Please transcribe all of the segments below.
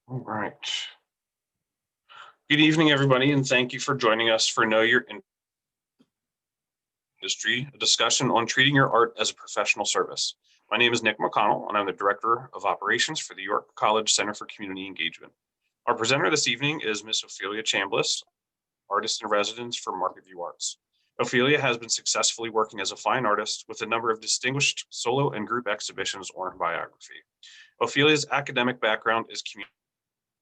All right. Good evening, everybody, and thank you for joining us for Know Your Industry, a discussion on treating your art as a professional service. My name is Nick McConnell, and I'm the Director of Operations for the York College Center for Community Engagement. Our presenter this evening is Ms. Ophelia Chambliss, Artist in Residence for Market View Arts. Ophelia has been successfully working as a fine artist with a number of distinguished solo and group exhibitions on her biography. Ophelia's academic background is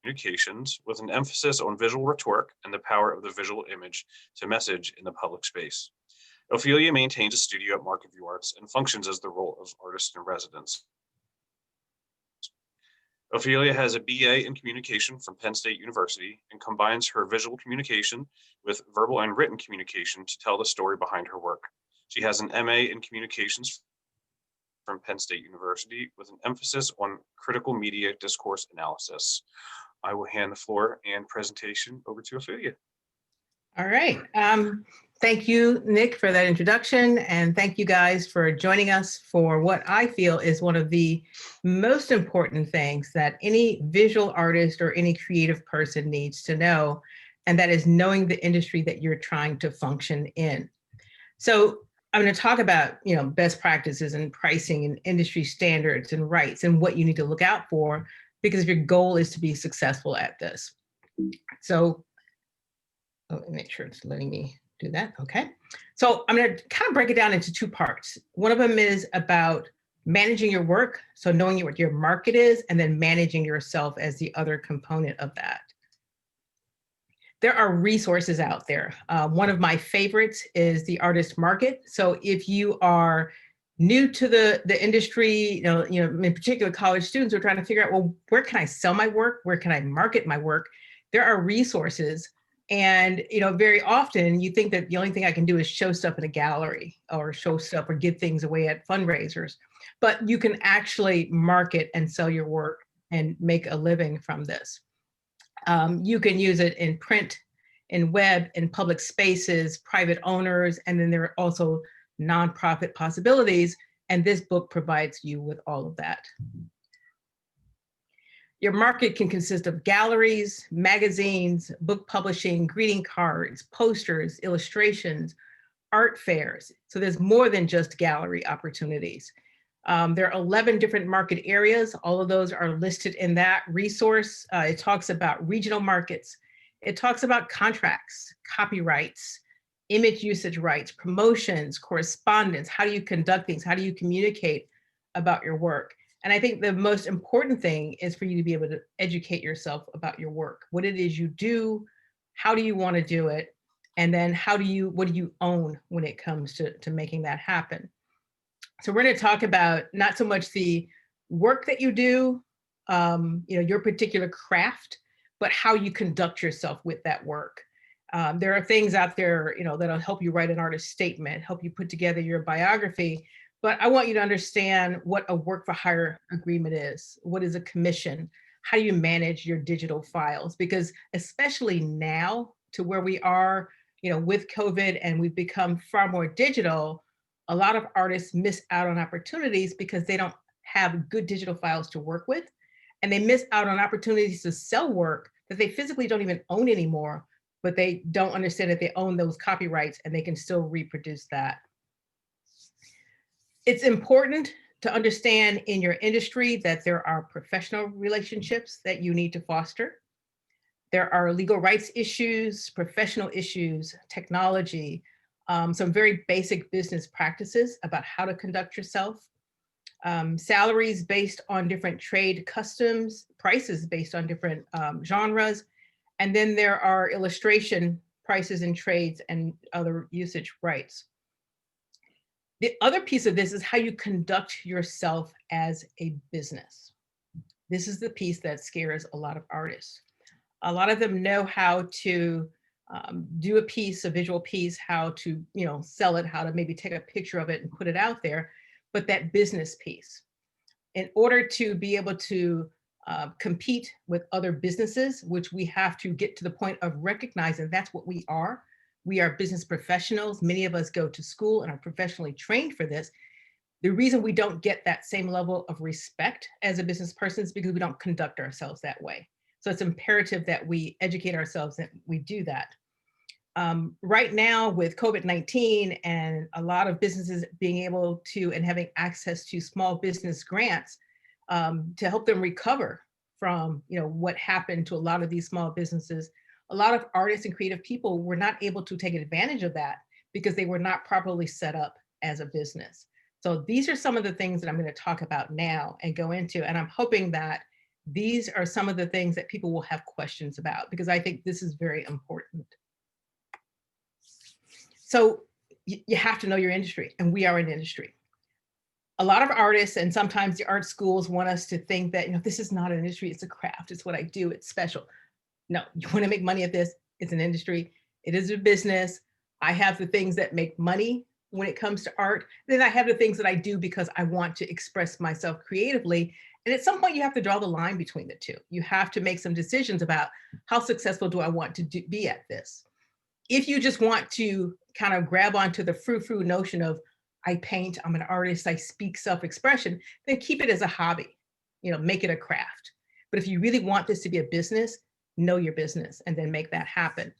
communications with an emphasis on visual rhetoric and the power of the visual image to message in the public space. Ophelia maintains a studio at Market View Arts and functions as the role of artist in residence. Ophelia has a BA in communication from Penn State University and combines her visual communication with verbal and written communication to tell the story behind her work. She has an MA in communications from Penn State University with an emphasis on critical media discourse analysis. I will hand the floor and presentation over to Ophelia. All right. Thank you, Nick, for that introduction. And thank you guys for joining us for what I feel is one of the most important things that any visual artist or any creative person needs to know, and that is knowing the industry that you're trying to function in. So I'm going to talk about, best practices and pricing and industry standards and rights and what you need to look out for, because if your goal is to be successful at this. So, let me make sure it's letting me do that. Okay. So I'm going to kind of break it down into two parts. One of them is about managing your work. So knowing what your market is, and then managing yourself as the other component of that. There are resources out there. One of my favorites is the artist market. So if you are new to the industry, in particular college students who are trying to figure out, well, where can I sell my work? Where can I market my work? There are resources. And, very often you think that the only thing I can do is show stuff in a gallery or show stuff or give things away at fundraisers, but you can actually market and sell your work and make a living from this. You can use it in print, in web, in public spaces, private owners, and then there are also nonprofit possibilities. And this book provides you with all of that. Your market can consist of galleries, magazines, book publishing, greeting cards, posters, illustrations, art fairs. So there's more than just gallery opportunities. There are 11 different market areas. All of those are listed in that resource. It talks about regional markets. It talks about contracts, copyrights, image usage rights, promotions, correspondence. How do you conduct things? How do you communicate about your work? And I think the most important thing is for you to be able to educate yourself about your work, what it is you do, how do you want to do it, and then what do you own when it comes to making that happen. So we're going to talk about not so much the work that you do, your particular craft, but how you conduct yourself with that work. There are things out there, that'll help you write an artist statement, help you put together your biography. But I want you to understand what a work for hire agreement is. What is a commission? How do you manage your digital files? Because especially now to where we are, with COVID and we've become far more digital, a lot of artists miss out on opportunities because they don't have good digital files to work with. And they miss out on opportunities to sell work that they physically don't even own anymore, but they don't understand that they own those copyrights and they can still reproduce that. It's important to understand in your industry that there are professional relationships that you need to foster. There are legal rights issues, professional issues, technology, some very basic business practices about how to conduct yourself, salaries based on different trade customs, prices based on different genres, and then there are illustration prices and trades and other usage rights. The other piece of this is how you conduct yourself as a business. This is the piece that scares a lot of artists. A lot of them know how to do a piece, a visual piece, how to sell it, how to maybe take a picture of it and put it out there, but that business piece. In order to be able to compete with other businesses, which we have to get to the point of recognizing that's what we are. We are business professionals. Many of us go to school and are professionally trained for this. The reason we don't get that same level of respect as a business person is because we don't conduct ourselves that way. So it's imperative that we educate ourselves and we do that. Right now with COVID-19 and a lot of businesses being able to and having access to small business grants to help them recover from what happened to a lot of these small businesses, a lot of artists and creative people were not able to take advantage of that because they were not properly set up as a business. So these are some of the things that I'm going to talk about now and go into, and I'm hoping that these are some of the things that people will have questions about, because I think this is very important. So you have to know your industry, and we are an industry. A lot of artists and sometimes the art schools want us to think that, this is not an industry, it's a craft, it's what I do, it's special. No, you want to make money at this, it's an industry, it is a business. I have the things that make money when it comes to art. Then I have the things that I do because I want to express myself creatively. And at some point you have to draw the line between the two. You have to make some decisions about how successful do I want to be at this. If you just want to kind of grab onto the frou-frou notion of I paint, I'm an artist, I speak self-expression, then keep it as a hobby, make it a craft. But if you really want this to be a business, know your business and then make that happen.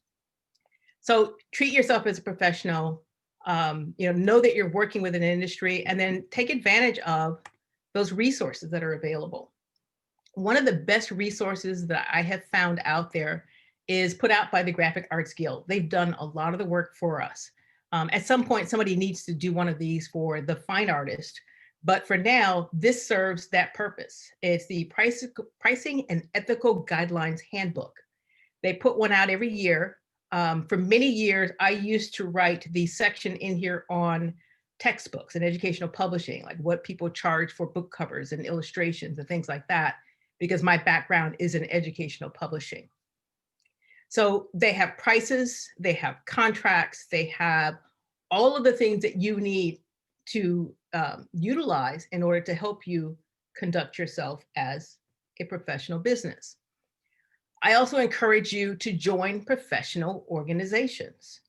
So treat yourself as a professional, know that you're working with an industry, and then take advantage of those resources that are available. One of the best resources that I have found out there is put out by the Graphic Arts Guild. They've done a lot of the work for us. At some point, somebody needs to do one of these for the fine artist. But for now, this serves that purpose. It's the Pricing and Ethical Guidelines Handbook. They put one out every year. For many years, I used to write the section in here on textbooks and educational publishing, like what people charge for book covers and illustrations and things like that, because my background is in educational publishing. So they have prices, they have contracts, they have all of the things that you need to utilize in order to help you conduct yourself as a professional business. I also encourage you to join professional organizations.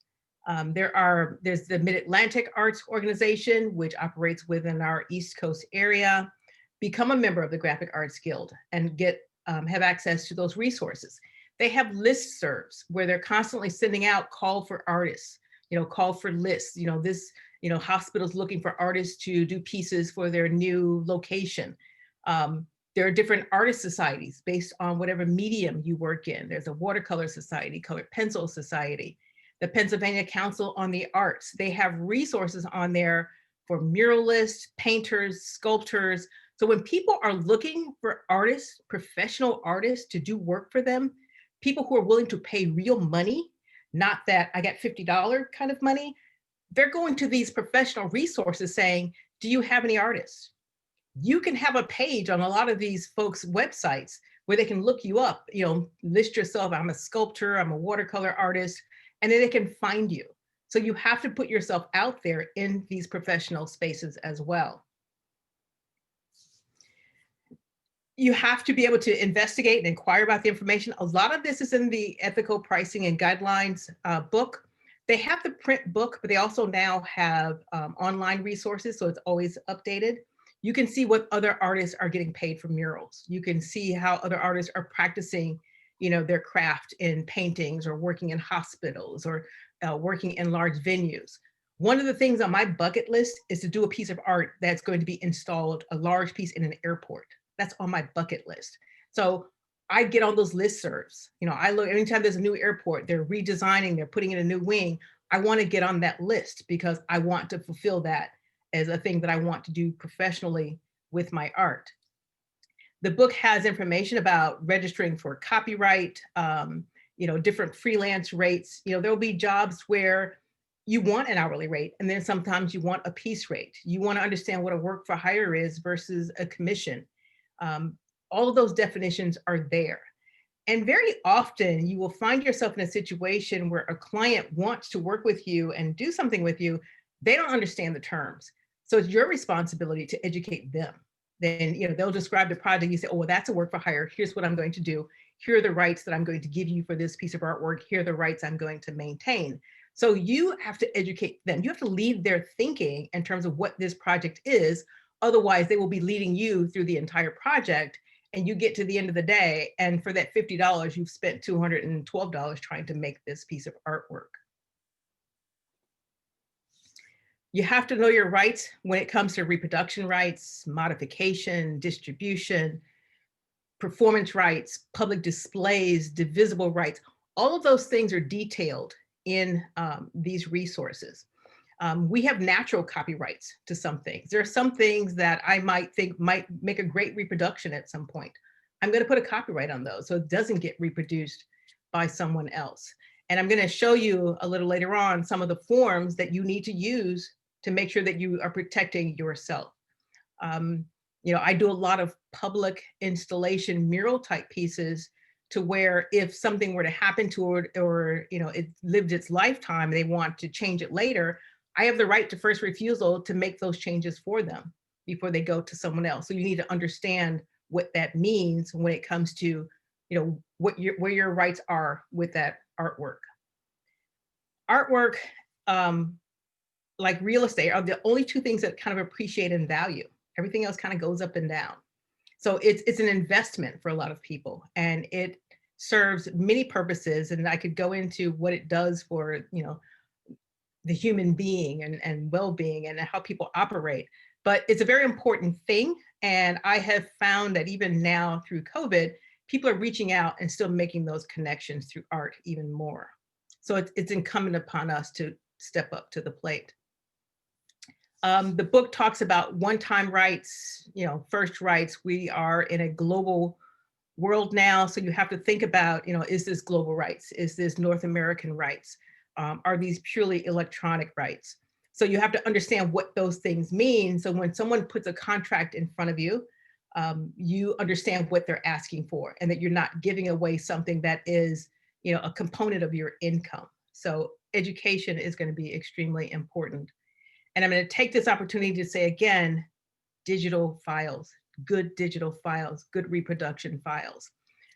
There's the Mid-Atlantic Arts Organization, which operates within our East Coast area. Become a member of the Graphic Arts Guild and have access to those resources. They have listservs where they're constantly sending out call for artists, call for lists, hospitals looking for artists to do pieces for their new location. There are different artist societies based on whatever medium you work in. There's a watercolor society, colored pencil society, the Pennsylvania Council on the Arts. They have resources on there for muralists, painters, sculptors. So when people are looking for artists, professional artists to do work for them, people who are willing to pay real money, not that I got $50 kind of money, they're going to these professional resources saying, do you have any artists? You can have a page on a lot of these folks' websites where they can look you up, list yourself, I'm a sculptor, I'm a watercolor artist, and then they can find you. So you have to put yourself out there in these professional spaces as well. You have to be able to investigate and inquire about the information. A lot of this is in the Ethical Pricing and Guidelines book. They have the print book, but they also now have online resources, so it's always updated. You can see what other artists are getting paid for murals. You can see how other artists are practicing, their craft in paintings or working in hospitals or working in large venues. One of the things on my bucket list is to do a piece of art that's going to be installed, a large piece in an airport. That's on my bucket list. So I get on those listservs. I look, anytime there's a new airport, they're redesigning, they're putting in a new wing. I want to get on that list because I want to fulfill that as a thing that I want to do professionally with my art. The book has information about registering for copyright, different freelance rates. There'll be jobs where you want an hourly rate, and then sometimes you want a piece rate. You want to understand what a work for hire is versus a commission. All of those definitions are there. And very often you will find yourself in a situation where a client wants to work with you and do something with you. They don't understand the terms. So it's your responsibility to educate them. Then, they'll describe the project. You say, oh, well, that's a work for hire. Here's what I'm going to do. Here are the rights that I'm going to give you for this piece of artwork. Here are the rights I'm going to maintain. So you have to educate them. You have to lead their thinking in terms of what this project is. Otherwise, they will be leading you through the entire project. and you get to the end of the day, and for that $50, you've spent $212 trying to make this piece of artwork. You have to know your rights when it comes to reproduction rights, modification, distribution, performance rights, public displays, divisible rights. All of those things are detailed in these resources. We have natural copyrights to some things. There are some things that I might think might make a great reproduction at some point. I'm going to put a copyright on those so it doesn't get reproduced by someone else. And I'm going to show you a little later on some of the forms that you need to use to make sure that you are protecting yourself. I do a lot of public installation mural type pieces to where if something were to happen to it, or it lived its lifetime, they want to change it later, I have the right to first refusal to make those changes for them before they go to someone else. So you need to understand what that means when it comes to, where your rights are with that artwork. Artwork, like real estate, are the only two things that kind of appreciate in value. Everything else kind of goes up and down. So it's an investment for a lot of people, and it serves many purposes. And I could go into what it does for, the human being and well-being and how people operate. But it's a very important thing. And I have found that even now through COVID, people are reaching out and still making those connections through art even more. So it's incumbent upon us to step up to the plate. The book talks about one-time rights, first rights. We are in a global world now, so you have to think about, is this global rights? Is this North American rights? Are these purely electronic rights? So you have to understand what those things mean. So when someone puts a contract in front of you, you understand what they're asking for, and that you're not giving away something that is, a component of your income. So education is going to be extremely important. And I'm going to take this opportunity to say again, digital files, good reproduction files.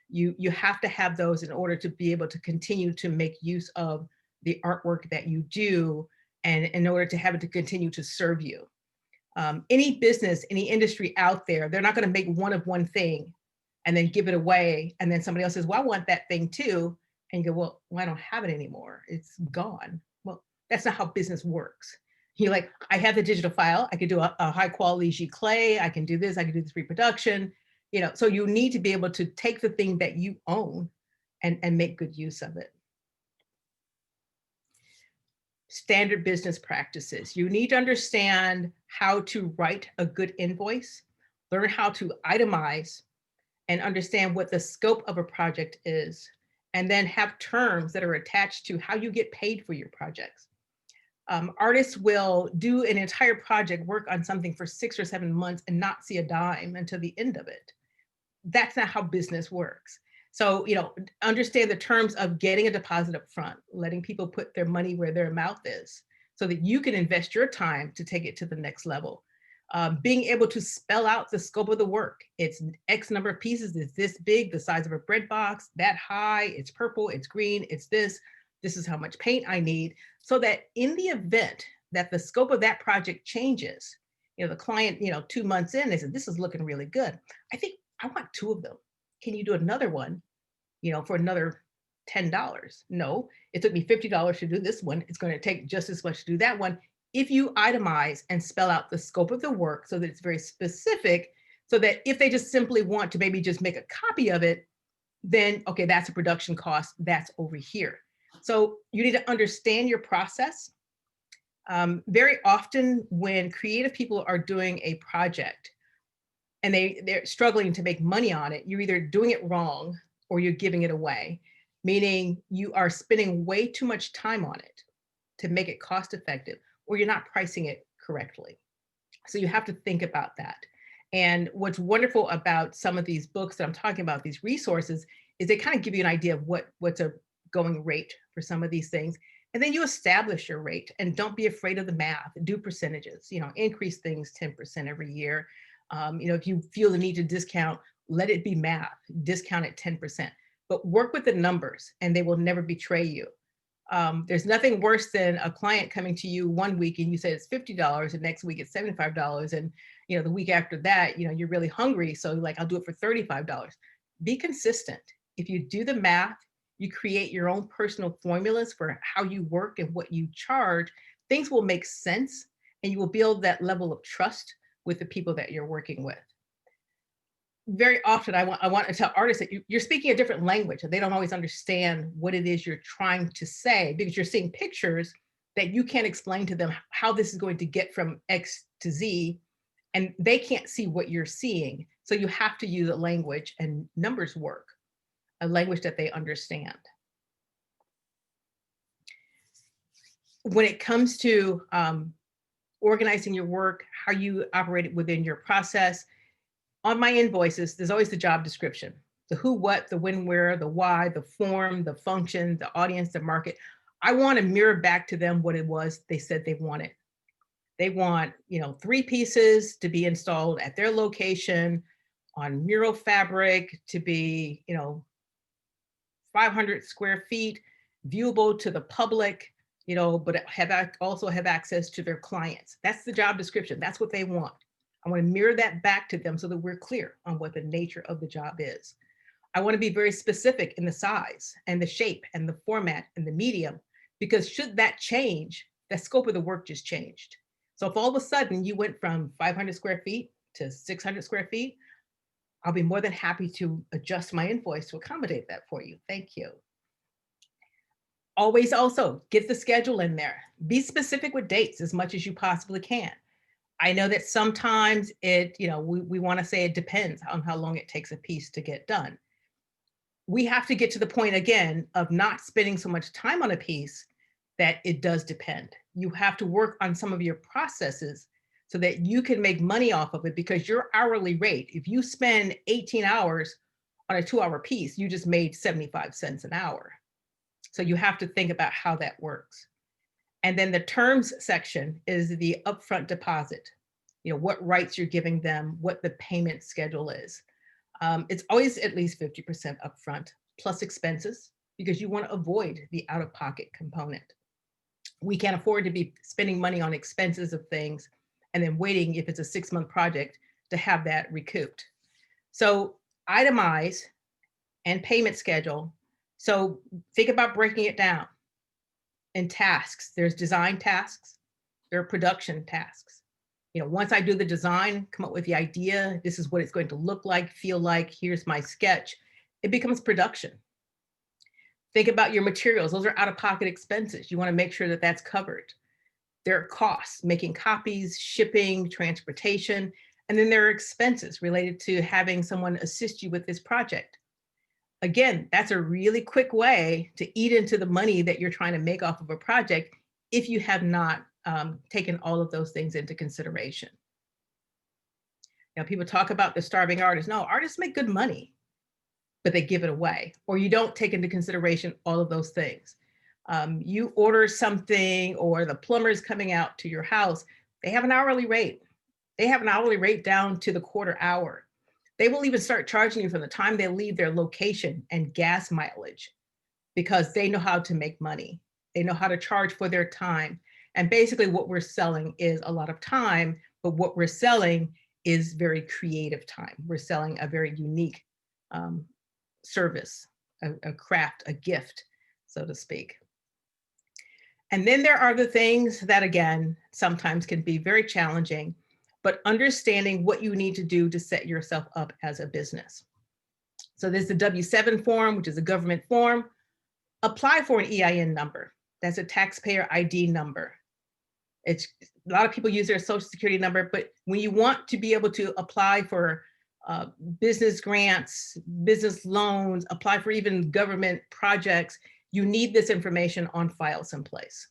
You have to have those in order to be able to continue to make use of the artwork that you do, and in order to have it to continue to serve you. Any business, any industry out there, they're not going to make one of one thing and then give it away. And then somebody else says, well, I want that thing too. And you go, well, I don't have it anymore. It's gone. Well, that's not how business works. You're like, I have the digital file. I could do a high quality giclée. I can do this. I can do this reproduction. So you need to be able to take the thing that you own and make good use of it. Standard business practices. You need to understand how to write a good invoice, learn how to itemize, and understand what the scope of a project is, and then have terms that are attached to how you get paid for your projects. Artists will do an entire project, work on something for 6 or 7 months and not see a dime until the end of it. That's not how business works. So, understand the terms of getting a deposit up front, letting people put their money where their mouth is so that you can invest your time to take it to the next level. Being able to spell out the scope of the work. It's X number of pieces, it's this big, the size of a bread box, that high, it's purple, it's green, it's this is how much paint I need, so that in the event that the scope of that project changes, the client, 2 months in, they said, this is looking really good. I think I want 2 of them. Can you do another one, for another $10? No, it took me $50 to do this one. It's going to take just as much to do that one. If you itemize and spell out the scope of the work so that it's very specific, so that if they just simply want to maybe just make a copy of it, then, okay, that's a production cost, that's over here. So you need to understand your process. Very often when creative people are doing a project and they're struggling to make money on it, you're either doing it wrong or you're giving it away, meaning you are spending way too much time on it to make it cost effective, or you're not pricing it correctly. So you have to think about that. And what's wonderful about some of these books that I'm talking about, these resources, is they kind of give you an idea of what's a going rate for some of these things. And then you establish your rate, and don't be afraid of the math. Do percentages, increase things 10% every year. If you feel the need to discount, let it be math, discount at 10%, but work with the numbers and they will never betray you. There's nothing worse than a client coming to you one week and you say it's $50 and next week it's $75. And, the week after that, you're really hungry. So like, I'll do it for $35. Be consistent. If you do the math, you create your own personal formulas for how you work and what you charge, things will make sense and you will build that level of trust with the people that you're working with. Very often I want to tell artists that you're speaking a different language and they don't always understand what it is you're trying to say because you're seeing pictures that you can't explain to them how this is going to get from X to Z, and they can't see what you're seeing. So you have to use a language, and numbers work, a language that they understand. When it comes to organizing your work, how you operate it within your process, on my invoices, there's always the job description, the who, what, the when, where, the why, the form, the function, the audience, the market. I want to mirror back to them what it was they said they wanted. They want, 3 pieces to be installed at their location on mural fabric to be, 500 square feet, viewable to the public, but also have access to their clients. That's the job description. That's what they want. I want to mirror that back to them so that we're clear on what the nature of the job is. I want to be very specific in the size and the shape and the format and the medium, because should that change, the scope of the work just changed. So if all of a sudden you went from 500 square feet to 600 square feet, I'll be more than happy to adjust my invoice to accommodate that for you. Thank you. Always also get the schedule in there. Be specific with dates as much as you possibly can. I know that sometimes we want to say it depends on how long it takes a piece to get done. We have to get to the point again of not spending so much time on a piece that it does depend. You have to work on some of your processes so that you can make money off of it, because your hourly rate, if you spend 18 hours on a 2-hour piece, you just made 75 cents an hour. So you have to think about how that works. And then the terms section is the upfront deposit, what rights you're giving them, what the payment schedule is. It's always at least 50% upfront plus expenses, because you want to avoid the out-of-pocket component. We can't afford to be spending money on expenses of things and then waiting, if it's a 6-month project, to have that recouped. So itemize and payment schedule. So think about breaking it down in tasks. There's design tasks, there are production tasks. Once I do the design, come up with the idea, this is what it's going to look like, feel like, here's my sketch, it becomes production. Think about your materials. Those are out-of-pocket expenses. You want to make sure that that's covered. There are costs, making copies, shipping, transportation, and then there are expenses related to having someone assist you with this project. Again, that's a really quick way to eat into the money that you're trying to make off of a project if you have not taken all of those things into consideration. Now, people talk about the starving artist. No, artists make good money, but they give it away, or you don't take into consideration all of those things. You order something, or the plumber's coming out to your house, they have an hourly rate. They have an hourly rate down to the quarter hour. They will even start charging you from the time they leave their location and gas mileage, because they know how to make money. They know how to charge for their time. And basically what we're selling is a lot of time, but what we're selling is very creative time. We're selling a very unique service, a craft, a gift, so to speak. And then there are the things that, again, sometimes can be very challenging, but understanding what you need to do to set yourself up as a business. So there's the W-7 form, which is a government form. Apply for an EIN number. That's a taxpayer ID number. A lot of people use their social security number, but when you want to be able to apply for business grants, business loans, apply for even government projects, you need this information on file someplace.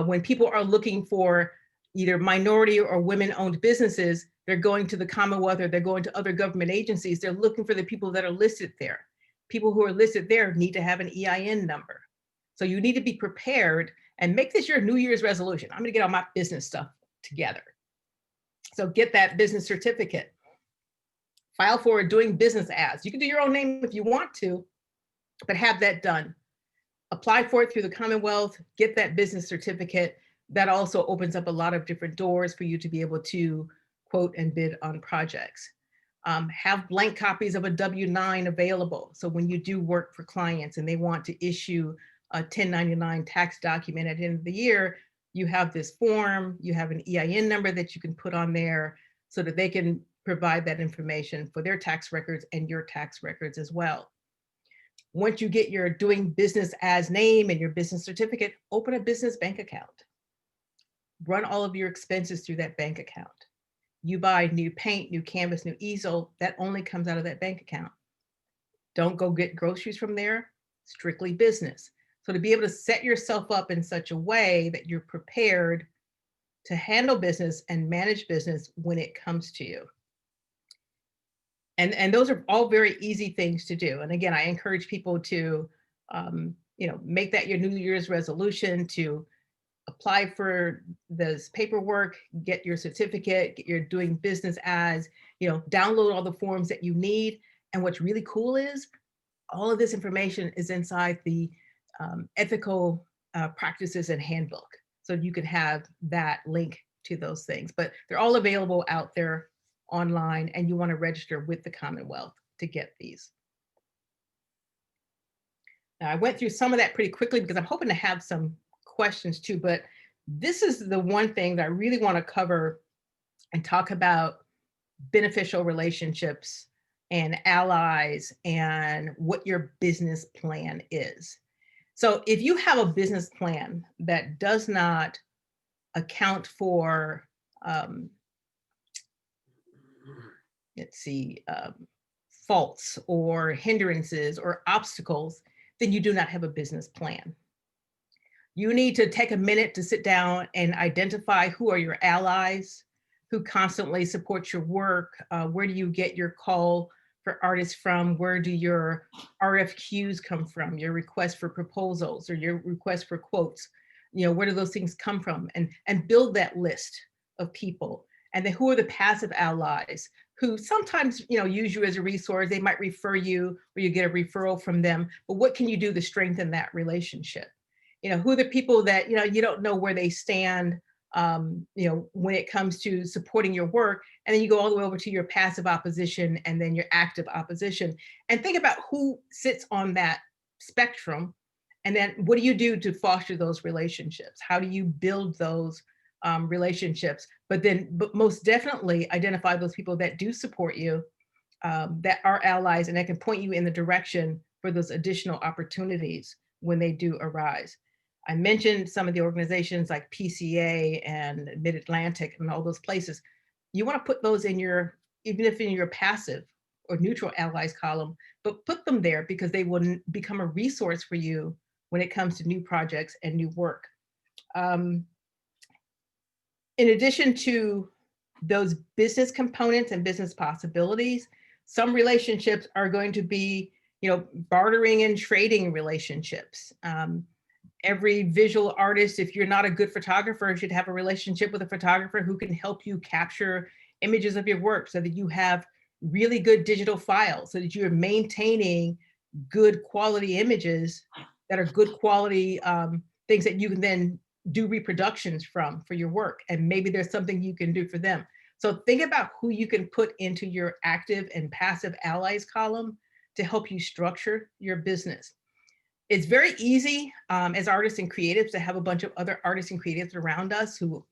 When people are looking for either minority or women-owned businesses, they're going to the Commonwealth or they're going to other government agencies. They're looking for the people that are listed there. People who are listed there need to have an EIN number. So you need to be prepared and make this your New Year's resolution. I'm going to get all my business stuff together. So get that business certificate. File for doing business as. You can do your own name if you want to, but have that done. apply for it through the Commonwealth, get that business certificate. That also opens up a lot of different doors for you to be able to quote and bid on projects. Have blank copies of a W-9 available. So when you do work for clients and they want to issue a 1099 tax document at the end of the year, you have this form, you have an EIN number that you can put on there so that they can provide that information for their tax records and your tax records as well. Once you get your doing business as name and your business certificate, open a business bank account. Run all of your expenses through that bank account. You buy new paint, new canvas, new easel, that only comes out of that bank account. Don't go get groceries from there, strictly business. So to be able to set yourself up in such a way that you're prepared to handle business and manage business when it comes to you. And those are all very easy things to do. And again, I encourage people to, make that your New Year's resolution, to apply for this paperwork, get your certificate, get your doing business as, download all the forms that you need. And what's really cool is all of this information is inside the ethical practices and handbook. So you can have that link to those things, but they're all available out there online, and you want to register with the Commonwealth to get these. Now, I went through some of that pretty quickly because I'm hoping to have some questions too, but this is the one thing that I really want to cover and talk about: beneficial relationships and allies and what your business plan is. So if you have a business plan that does not account for, faults or hindrances or obstacles, then you do not have a business plan. You need to take a minute to sit down and identify who are your allies, who constantly support your work. Where do you get your call for artists from? Where do your RFQs come from? Your request for proposals or your request for quotes? Where do those things come from? And build that list of people. And then who are the passive allies who sometimes, use you as a resource? They might refer you or you get a referral from them, but what can you do to strengthen that relationship? Who are the people that, you don't know where they stand, when it comes to supporting your work, and then you go all the way over to your passive opposition and then your active opposition, and think about who sits on that spectrum. And then what do you do to foster those relationships? How do you build those relationships? But most definitely identify those people that do support you, that are allies, and that can point you in the direction for those additional opportunities when they do arise. I mentioned some of the organizations like PCA and Mid-Atlantic and all those places. You want to put those in your, even if in your passive or neutral allies column, but put them there because they will become a resource for you when it comes to new projects and new work. In addition to those business components and business possibilities, some relationships are going to be, bartering and trading relationships. Every visual artist, if you're not a good photographer, should have a relationship with a photographer who can help you capture images of your work so that you have really good digital files, so that you're maintaining good quality images that are good quality things that you can then do reproductions from for your work. And maybe there's something you can do for them. So think about who you can put into your active and passive allies column to help you structure your business. It's very easy as artists and creatives to have a bunch of other artists and creatives around us who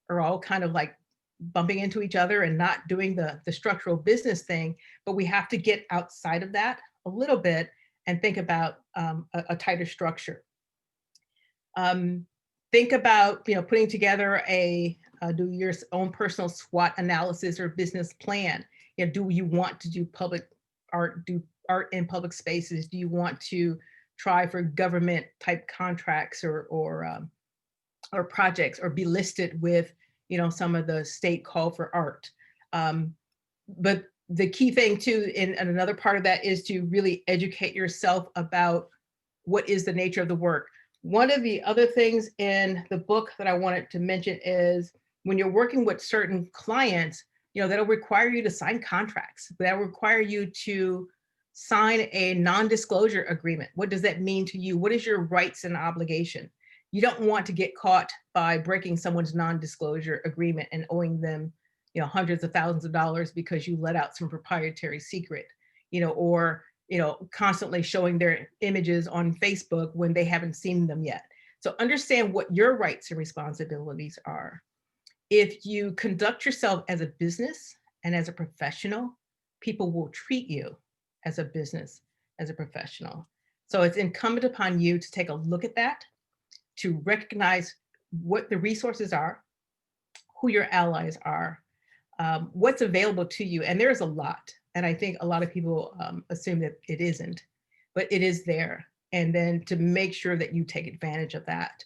are all kind of like bumping into each other and not doing the structural business thing. But we have to get outside of that a little bit and think about a tighter structure. Think about putting together do your own personal SWOT analysis or business plan. Do you want to do public art, do art in public spaces? Do you want to try for government type contracts or projects, or be listed with some of the state call for art? But the key thing too, and another part of that, is to really educate yourself about what is the nature of the work. One of the other things in the book that I wanted to mention is when you're working with certain clients, that'll require you to sign contracts. That'll require you to sign a non-disclosure agreement. What does that mean to you? What is your rights and obligation? You don't want to get caught by breaking someone's non-disclosure agreement and owing them, hundreds of thousands of dollars because you let out some proprietary secret, or, constantly showing their images on Facebook when they haven't seen them yet. So understand what your rights and responsibilities are. If you conduct yourself as a business and as a professional, people will treat you as a business, as a professional. So it's incumbent upon you to take a look at that, to recognize what the resources are, who your allies are, what's available to you. And there's a lot. And I think a lot of people assume that it isn't, but it is there. And then to make sure that you take advantage of that,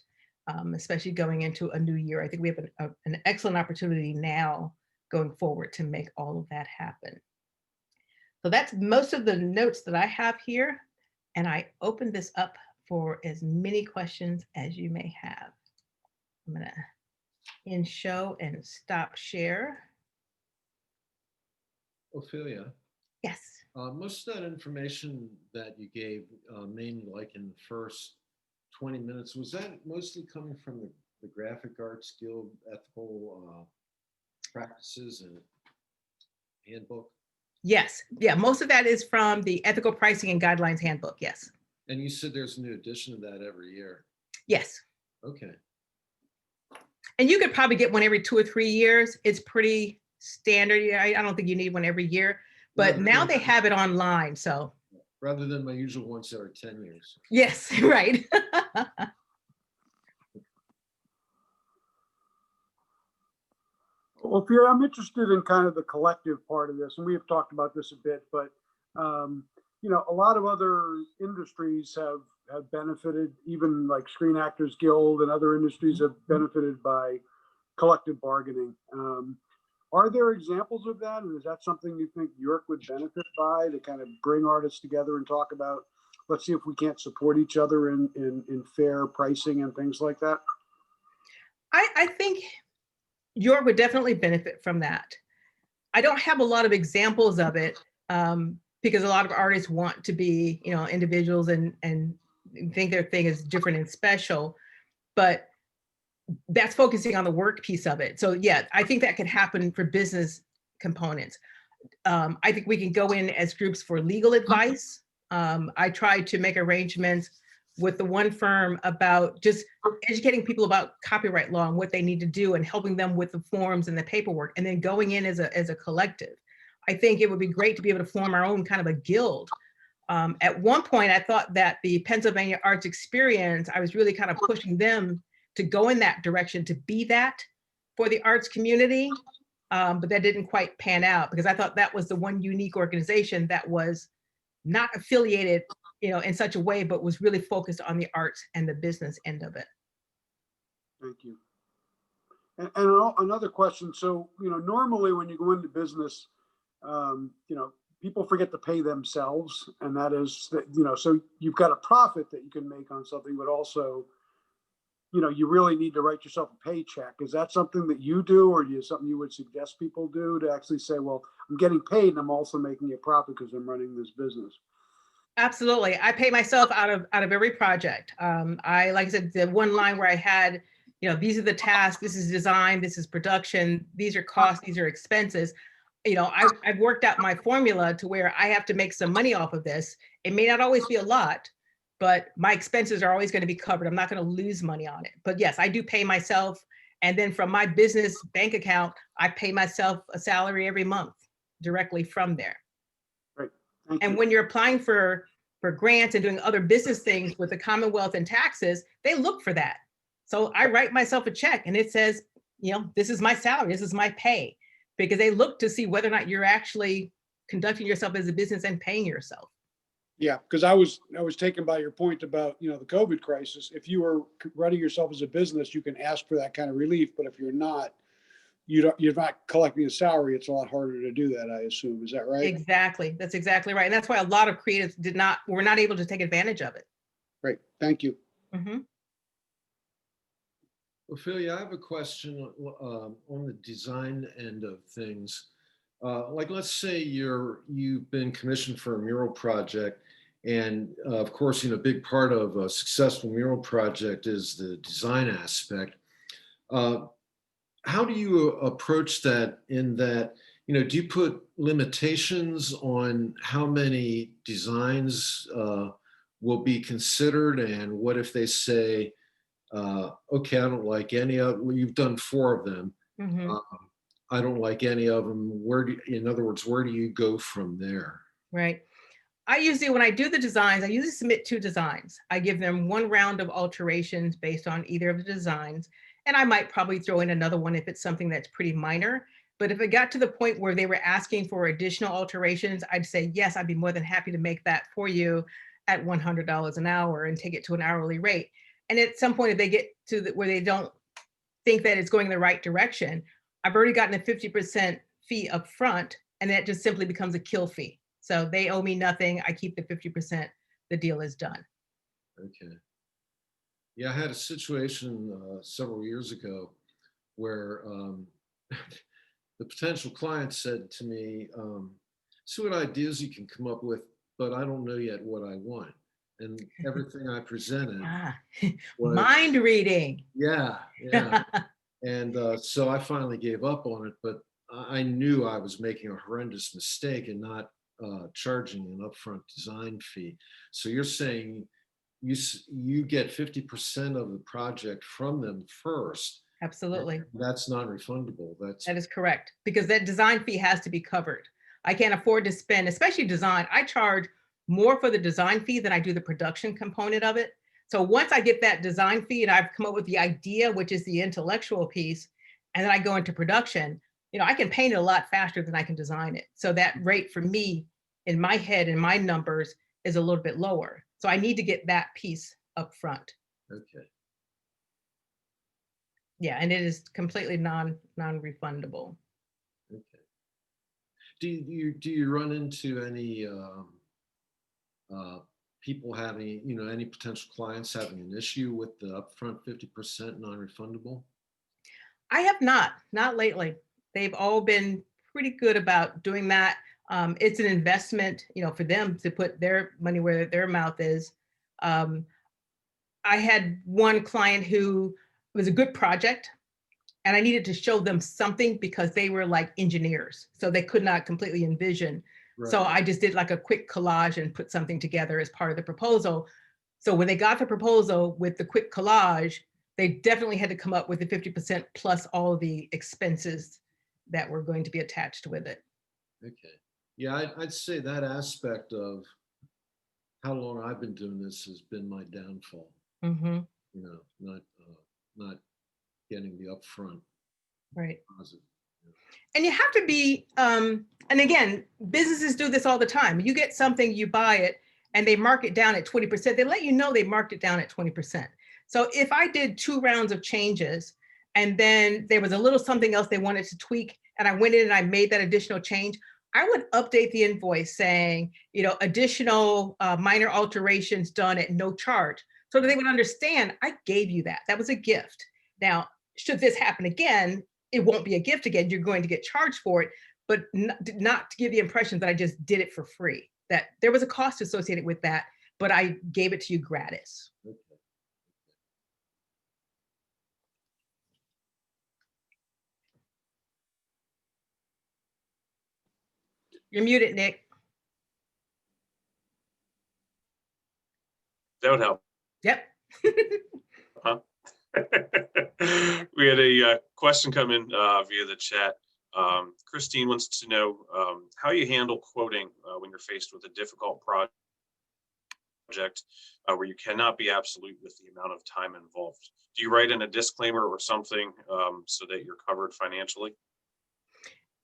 especially going into a new year. I think we have an excellent opportunity now going forward to make all of that happen. So that's most of the notes that I have here. And I open this up for as many questions as you may have. I'm going to end show and stop share. Ophelia, Yes. most of that information that you gave, mainly like in the first 20 minutes, was that mostly coming from the Graphic Arts Guild ethical practices and handbook? Yes. Yeah. Most of that is from the Ethical Pricing and Guidelines Handbook. Yes. And you said there's a new edition of that every year. Yes. Okay. And you could probably get one every 2 or 3 years. It's pretty standard. I don't think you need one every year, but now they have it online. So rather than my usual once every 10 years. Yes, right. Well, Pierre, I'm interested in kind of the collective part of this, and we have talked about this a bit, but a lot of other industries have benefited, even like Screen Actors Guild and other industries have benefited by collective bargaining. Are there examples of that? And is that something you think York would benefit by, to kind of bring artists together and talk about, let's see if we can't support each other in fair pricing and things like that? I think York would definitely benefit from that. I don't have a lot of examples of it because a lot of artists want to be, individuals and think their thing is different and special, but that's focusing on the work piece of it. So yeah, I think that could happen for business components. I think we can go in as groups for legal advice. I tried to make arrangements with the one firm about just educating people about copyright law and what they need to do and helping them with the forms and the paperwork, and then going in as a collective. I think it would be great to be able to form our own kind of a guild. At one point, I thought that the Pennsylvania Arts Experience, I was really kind of pushing them to go in that direction, to be that for the arts community. But that didn't quite pan out because I thought that was the one unique organization that was not affiliated, in such a way, but was really focused on the arts and the business end of it. Thank you. And another question. So, normally when you go into business, people forget to pay themselves, and that is that, so you've got a profit that you can make on something, but also, you really need to write yourself a paycheck. Is that something that you do, or is it something you would suggest people do, to actually say, well, I'm getting paid and I'm also making a profit because I'm running this business? Absolutely. I pay myself out of every project. Like I said, the one line where I had, these are the tasks, this is design, this is production, these are costs, these are expenses. I've worked out my formula to where I have to make some money off of this. It may not always be a lot, but my expenses are always going to be covered. I'm not going to lose money on it. But yes, I do pay myself. And then from my business bank account, I pay myself a salary every month directly from there. Right. And when you're applying for grants and doing other business things with the Commonwealth and taxes, they look for that. So I write myself a check and it says, this is my salary, this is my pay, because they look to see whether or not you're actually conducting yourself as a business and paying yourself. Yeah, because I was taken by your point about, the COVID crisis. If you are running yourself as a business, you can ask for that kind of relief. But if you're not, you're not collecting a salary, it's a lot harder to do that, I assume. Is that right? Exactly. That's exactly right. And that's why a lot of creatives were not able to take advantage of it. Great. Thank you. Mm-hmm. Ophelia, I have a question on the design end of things. Like, let's say you've been commissioned for a mural project, and of course, a big part of a successful mural project is the design aspect. Uh, how do you approach that in that, do you put limitations on how many designs will be considered? And what if they say, okay, I don't like any of, well, you've done 4 of them. Mhm. I don't like any of them. In other words, where do you go from there? Right. I usually, when I do the designs, I usually submit 2 designs. I give them 1 round of alterations based on either of the designs. And I might probably throw in another one if it's something that's pretty minor. But if it got to the point where they were asking for additional alterations, I'd say, yes, I'd be more than happy to make that for you at $100 an hour and take it to an hourly rate. And at some point, if they get to where they don't think that it's going in the right direction, I've already gotten a 50% fee up front, and that just simply becomes a kill fee. So they owe me nothing. I keep the 50%. The deal is done. Okay. Yeah, I had a situation several years ago where the potential client said to me, see what ideas you can come up with, but I don't know yet what I want. And everything I presented Ah, was, mind reading. yeah, yeah. And so I finally gave up on it, but I knew I was making a horrendous mistake and not charging an upfront design fee. So you're saying you get 50% of the project from them first. Absolutely. That's non-refundable. That is correct, because that design fee has to be covered. I can't afford to spend, especially design. I charge more for the design fee than I do the production component of it. So once I get that design fee and I've come up with the idea, which is the intellectual piece, and then I go into production, I can paint it a lot faster than I can design it. So that rate for me in my head and my numbers is a little bit lower. So I need to get that piece up front. Okay. Yeah, and it is completely non-refundable. Okay. Do you run into any uh, people having, any potential clients having an issue with the upfront 50% non-refundable? I have not lately. They've all been pretty good about doing that. It's an investment, for them to put their money where their mouth is. Um, I had one client who was a good project, and I needed to show them something because they were like engineers, so they could not completely envision. So Right. I just did like a quick collage and put something together as part of the proposal. So when they got the proposal with the quick collage, they definitely had to come up with the 50% plus all the expenses that were going to be attached with it. Okay. Yeah, I'd say that aspect of how long I've been doing this has been my downfall. Mm-hmm. Not getting the upfront Right. deposit. And you have to be, and again, businesses do this all the time. You get something, you buy it, and they mark it down at 20%. They let you know they marked it down at 20%. So if I did 2 rounds of changes, and then there was a little something else they wanted to tweak, and I went in and I made that additional change, I would update the invoice saying, additional minor alterations done at no charge, so that they would understand I gave you that. That was a gift. Now, should this happen again, it won't be a gift again. You're going to get charged for it, but not to give the impression that I just did it for free, that there was a cost associated with that, but I gave it to you gratis. Okay. You're muted, Nick. That would help. Yep. Huh? We had a question come in via the chat. Christine wants to know how you handle quoting when you're faced with a difficult project where you cannot be absolute with the amount of time involved. Do you write in a disclaimer or something so that you're covered financially?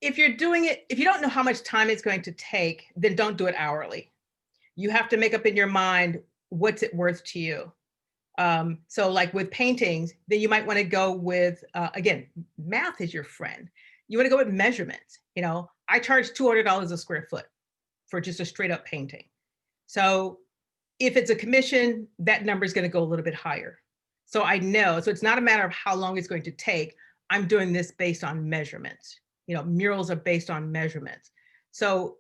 If you're doing it, if you don't know how much time it's going to take, then don't do it hourly. You have to make up in your mind, what's it worth to you? So like with paintings, then you might want to go with, again, math is your friend. You want to go with measurements. I charge $200 a square foot for just a straight up painting. So if it's a commission, that number is going to go a little bit higher. So I know, so it's not a matter of how long it's going to take. I'm doing this based on measurements. murals are based on measurements. So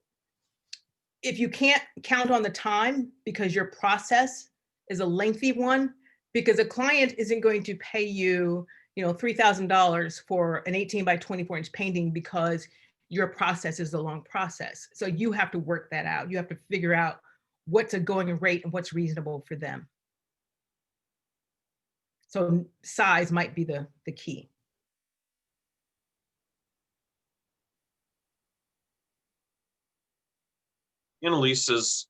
if you can't count on the time because your process is a lengthy one, because a client isn't going to pay you, $3,000 for an 18 by 24 inch painting because your process is a long process. So you have to work that out. You have to figure out what's a going rate and what's reasonable for them. So size might be the key. Annalise says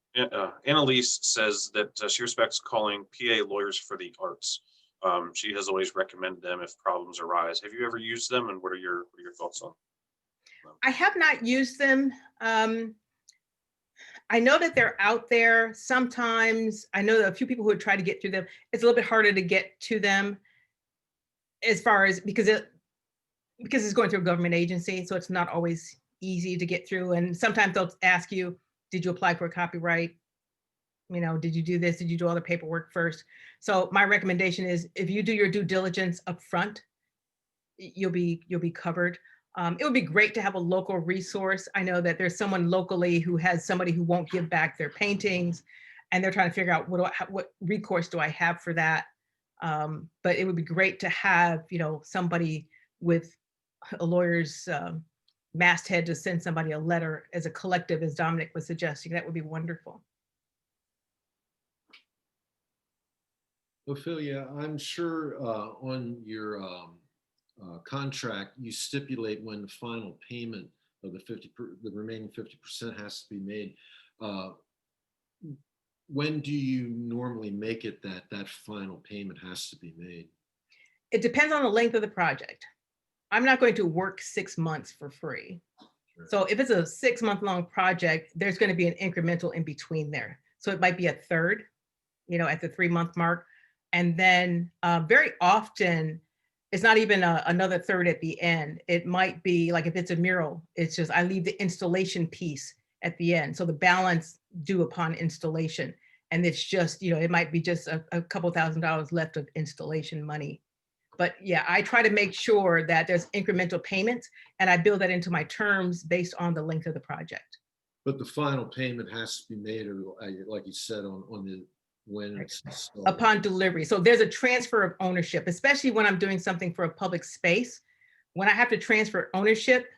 that she respects calling PA lawyers for the arts. She has always recommended them if problems arise. Have you ever used them, and what are your thoughts on them? I have not used them. I know that they're out there. Sometimes I know that a few people who have tried to get through them. It's a little bit harder to get to them as far as because it's going through a government agency, so it's not always easy to get through. And sometimes they'll ask you, did you apply for a copyright? Did you do this? Did you do all the paperwork first? So my recommendation is if you do your due diligence up front, you'll be covered. It would be great to have a local resource. I know that there's someone locally who has somebody who won't give back their paintings, and they're trying to figure out what recourse do I have for that. But it would be great to have, somebody with a lawyer's masthead to send somebody a letter as a collective, as Dominic was suggesting. That would be wonderful. Ophelia, I'm sure on your contract, you stipulate when the final payment of the remaining 50% has to be made. When do you normally make it that final payment has to be made? It depends on the length of the project. I'm not going to work 6 months for free. Sure. So if it's a 6-month long project, there's going to be an incremental in between there. So it might be a third, at the 3-month mark. And then very often, it's not even another third at the end. It might be like if it's a mural, it's just I leave the installation piece at the end. So the balance due upon installation. And it's just, it might be just a couple $1,000s left of installation money. But yeah, I try to make sure that there's incremental payments, and I build that into my terms based on the length of the project. But the final payment has to be made, or like you said, on the when it's installed. Upon delivery. So there's a transfer of ownership, especially when I'm doing something for a public space. When I have to transfer ownership,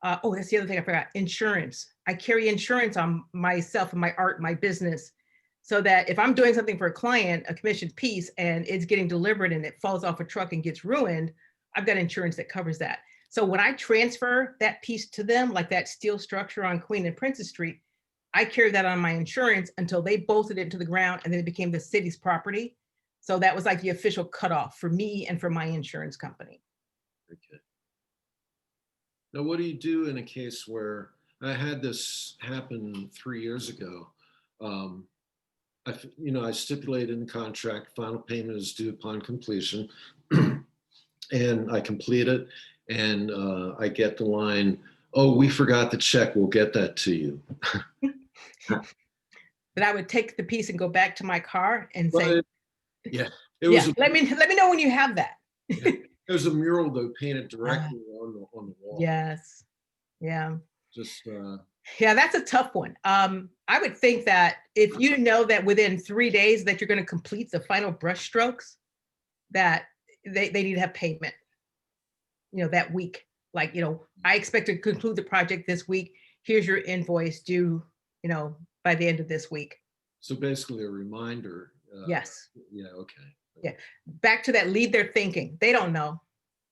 that's the other thing I forgot, insurance. I carry insurance on myself and my art, my business, so that if I'm doing something for a client, a commissioned piece, and it's getting delivered and it falls off a truck and gets ruined, I've got insurance that covers that. So when I transfer that piece to them, like that steel structure on Queen and Princess Street, I carry that on my insurance until they bolted it into the ground, and then it became the city's property. So that was like the official cutoff for me and for my insurance company. Okay. Now, what do you do in a case where I had this happen 3 years ago? I stipulated in the contract, final payment is due upon completion, and I complete it, and I get the line, "Oh, we forgot the check. We'll get that to you." But I would take the piece and go back to my car and say, let me know when you have that. It was a mural though, painted directly on the wall. Yes. Yeah. Just yeah, that's a tough one. I would think that if you know that within 3 days that you're going to complete the final brush strokes, that they need to have payment, that week. Like, I expect to conclude the project this week. Here's your invoice due, by the end of this week. So basically a reminder. Yes. Yeah. Okay. Yeah. Back to that, lead their thinking. They don't know.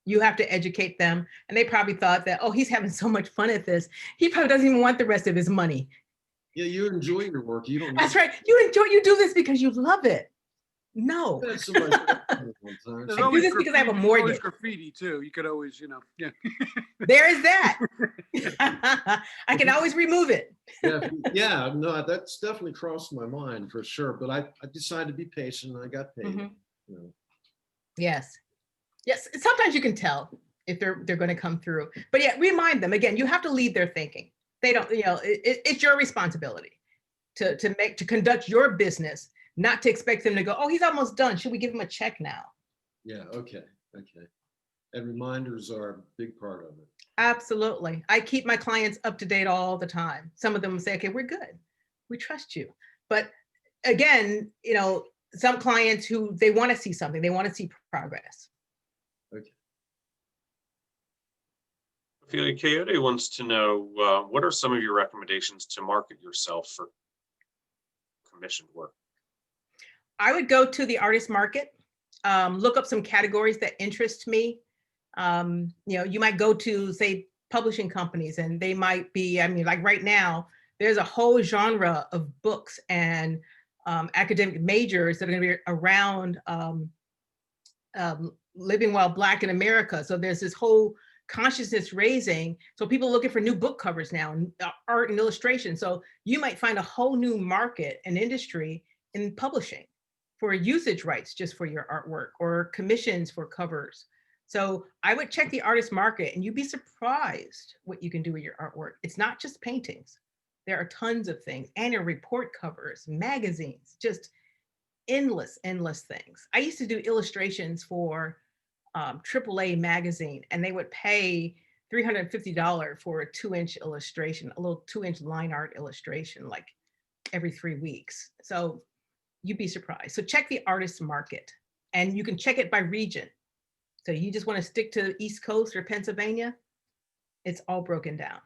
You have to educate them. And they probably thought that, oh, he's having so much fun at this. He probably doesn't even want the rest of his money. Yeah, you enjoy your work. You don't. That's right. You do this because you love it. No. There's do always this because I have a graffiti- mortgage. always graffiti too. You could always, yeah. There is that. I can always remove it. Yeah, no, that's definitely crossed my mind for sure. But I decided to be patient, and I got paid. Mm-hmm. Yes. Yes. Sometimes you can tell if they're going to come through. But yeah, remind them again. You have to lead their thinking. They don't. It's your responsibility to conduct your business. Not to expect them to go, oh, he's almost done. Should we give him a check now? Yeah. Okay. And reminders are a big part of it. Absolutely. I keep my clients up to date all the time. Some of them say, okay, we're good. We trust you. But again, some clients who they want to see something, they want to see progress. Okay. Ophelia Coyote wants to know, what are some of your recommendations to market yourself for commissioned work? I would go to the artist market, look up some categories that interest me. You might go to, say, publishing companies, and they might be, like right now, there's a whole genre of books and academic majors that are going to be around living while Black in America. So there's this whole consciousness raising. So people are looking for new book covers now, and art and illustration. So you might find a whole new market and industry in publishing for usage rights just for your artwork, or commissions for covers. So I would check the artist market, and you'd be surprised what you can do with your artwork. It's not just paintings. There are tons of things, annual report covers, magazines, just endless things. I used to do illustrations for AAA magazine, and they would pay $350 for a 2-inch illustration, a little 2-inch line art illustration, like every 3 weeks. So you'd be surprised. So check the artist market, and you can check it by region. So you just want to stick to the East Coast or Pennsylvania, it's all broken down.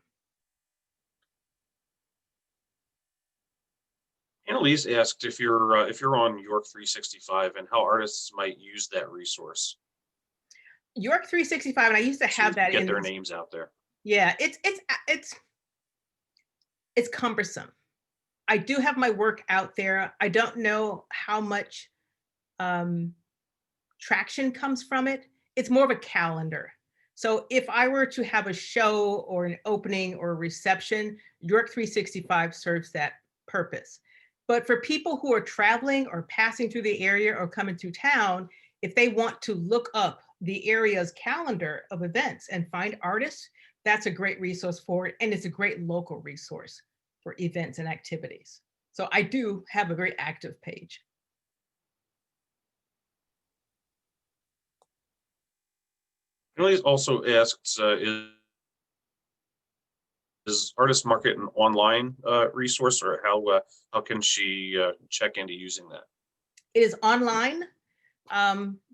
Annalise asked if you're on York 365 and how artists might use that resource. York 365, and I used to have that get their names out there. Yeah, it's cumbersome. I do have my work out there. I don't know how much traction comes from it. It's more of a calendar. So if I were to have a show or an opening or a reception, York 365 serves that purpose. But for people who are traveling or passing through the area or coming through town, if they want to look up the area's calendar of events and find artists, that's a great resource for it. And it's a great local resource for events and activities. So I do have a very active page. Annalise also asks, is Artist Market an online resource, or how can she check into using that? It is online.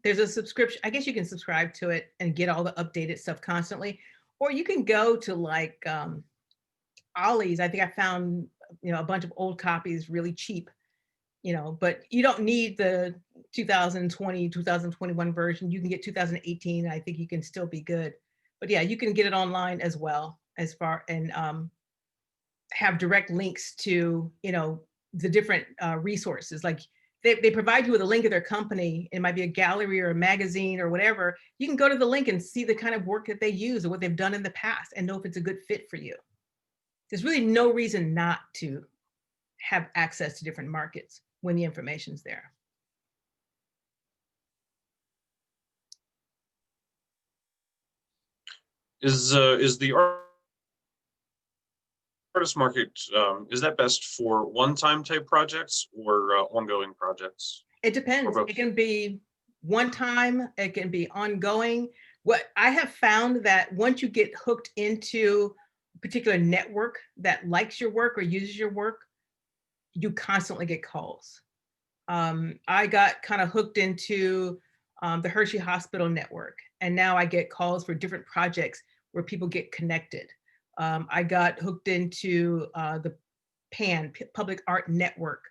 There's a subscription. I guess you can subscribe to it and get all the updated stuff constantly. Or you can go to like Ollie's. I think I found a bunch of old copies really cheap, but you don't need the 2020, 2021 version. You can get 2018. I think you can still be good. But yeah, you can get it online as well, and have direct links to the different resources. Like they provide you with a link of their company. It might be a gallery or a magazine or whatever. You can go to the link and see the kind of work that they use or what they've done in the past and know if it's a good fit for you. There's really no reason not to have access to different markets when the information's there. Is the Artist Market, is that best for one-time type projects or ongoing projects? It depends. It can be one time, it can be ongoing. What I have found that once you get hooked into a particular network that likes your work or uses your work, you constantly get calls. I got kind of hooked into the Hershey Hospital Network, and now I get calls for different projects where people get connected. I got hooked into the PAN, Public Art Network,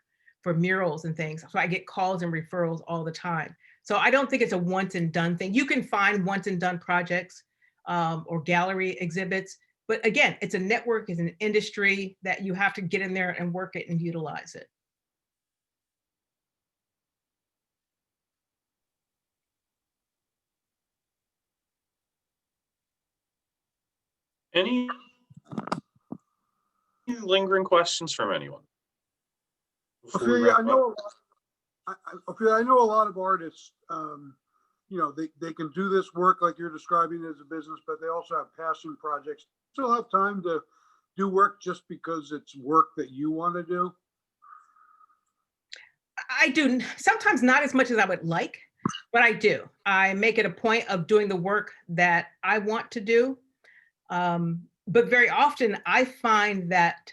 for murals and things. So I get calls and referrals all the time. So I don't think it's a once and done thing. You can find once and done projects or gallery exhibits, but again, it's a network, it's an industry that you have to get in there and work it and utilize it. Any lingering questions from anyone? Ophelia, I know a lot of artists, they can do this work like you're describing as a business, but they also have passion projects. Still have time to do work just because it's work that you want to do? I do, sometimes not as much as I would like, but I do. I make it a point of doing the work that I want to do. But very often I find that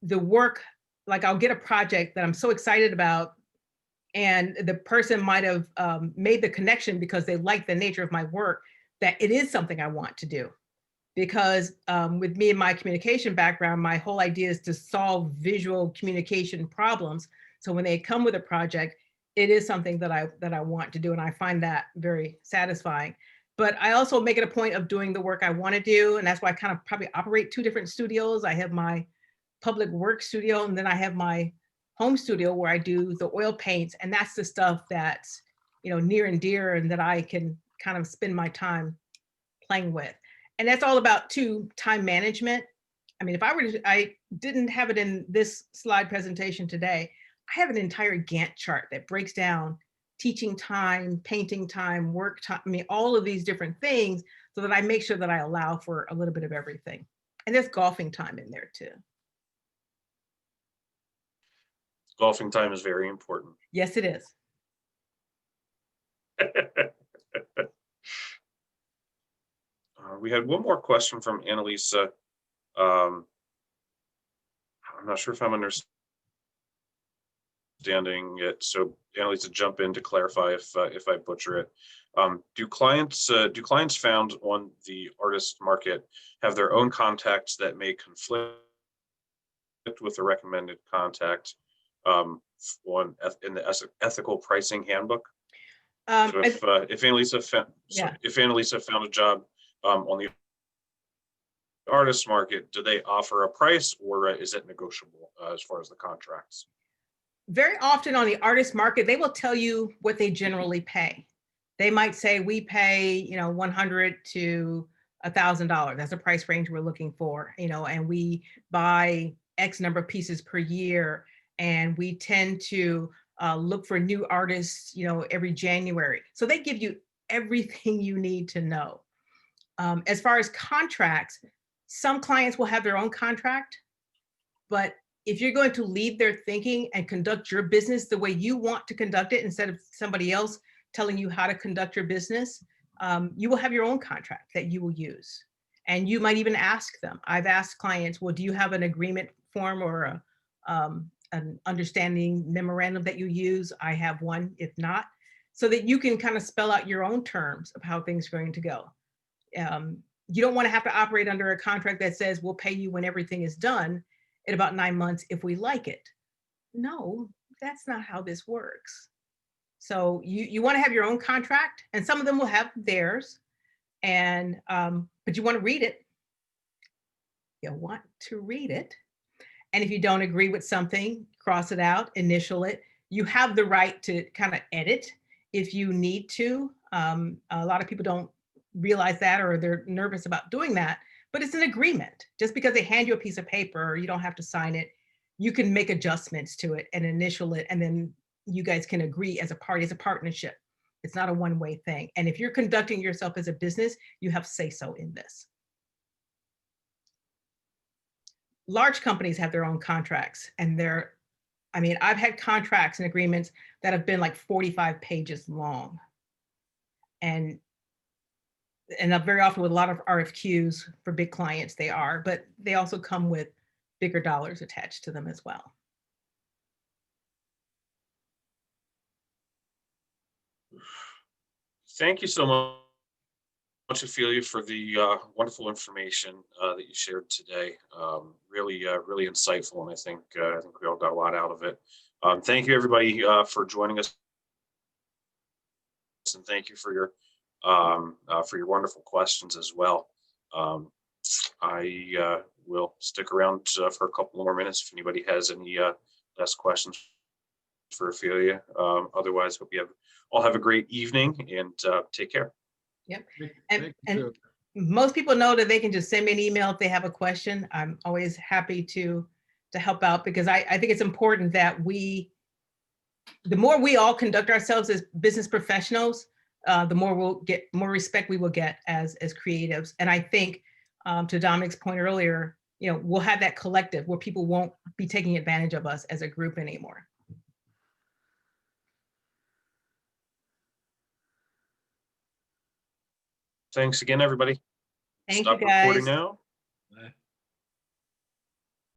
the work, like I'll get a project that I'm so excited about, and the person might have made the connection because they like the nature of my work, that it is something I want to do. Because with me and my communication background, my whole idea is to solve visual communication problems. So when they come with a project, it is something that I want to do, and I find that very satisfying. But I also make it a point of doing the work I want to do, and that's why I kind of probably operate two different studios. I have my public work studio, and then I have my home studio where I do the oil paints, and that's the stuff that's, you know, near and dear, and that I can kind of spend my time playing with. And that's all about time management. I mean, if I were to, I didn't have it in this slide presentation today, I have an entire Gantt chart that breaks down teaching time, painting time, work time, I mean, all of these different things, so that I make sure that I allow for a little bit of everything. And there's golfing time in there too. Golfing time is very important. Yes, it is. We had one more question from Annalisa. I'm not sure if I'm understanding it. So Annalisa, jump in to clarify if I butcher it. Do clients found on the artist market have their own contacts that may conflict with the recommended contact in the ethical pricing handbook? So if Annalisa found a job on the artist market, do they offer a price, or is it negotiable as far as the contracts? Very often on the artist market, they will tell you what they generally pay. They might say, we pay, you know, $100 to $1,000. That's the price range we're looking for, you know, and we buy X number of pieces per year. And we tend to look for new artists, you know, every January. So they give you everything you need to know. As far as contracts, some clients will have their own contract, but if you're going to lead their thinking and conduct your business the way you want to conduct it, instead of somebody else telling you how to conduct your business, you will have your own contract that you will use. And you might even ask them. I've asked clients, well, do you have an agreement form or an understanding memorandum that you use? I have one, if not, so that you can kind of spell out your own terms of how things are going to go. You don't want to have to operate under a contract that says we'll pay you when everything is done in about 9 months if we like it. No, that's not how this works. So you want to have your own contract, and some of them will have theirs, and but you want to read it. You want to read it. And if you don't agree with something, cross it out, initial it. You have the right to kind of edit if you need to. A lot of people don't realize that, or they're nervous about doing that, but it's an agreement. Just because they hand you a piece of paper, you don't have to sign it. You can make adjustments to it and initial it, and then you guys can agree as a party, as a partnership. It's not a one-way thing. And if you're conducting yourself as a business, you have say-so in this. Large companies have their own contracts, and I mean, I've had contracts and agreements that have been like 45 pages long. And very often with a lot of RFQs for big clients, they are, but they also come with bigger dollars attached to them as well. Thank you so much, Ophelia, for the wonderful information that you shared today. Really insightful, and I think we all got a lot out of it. Thank you, everybody, for joining us, and thank you for your wonderful questions as well. I will stick around for a couple more minutes if anybody has any last questions for Ophelia. Otherwise, hope you all have a great evening, and take care. Yep. And most people know that they can just send me an email if they have a question. I'm always happy to help out, because I think it's important that the more we all conduct ourselves as business professionals, the more respect we will get as creatives. And I think to Dominic's point earlier, you know, we'll have that collective where people won't be taking advantage of us as a group anymore. Thanks again, everybody. Thank you, Stop recording guys. now.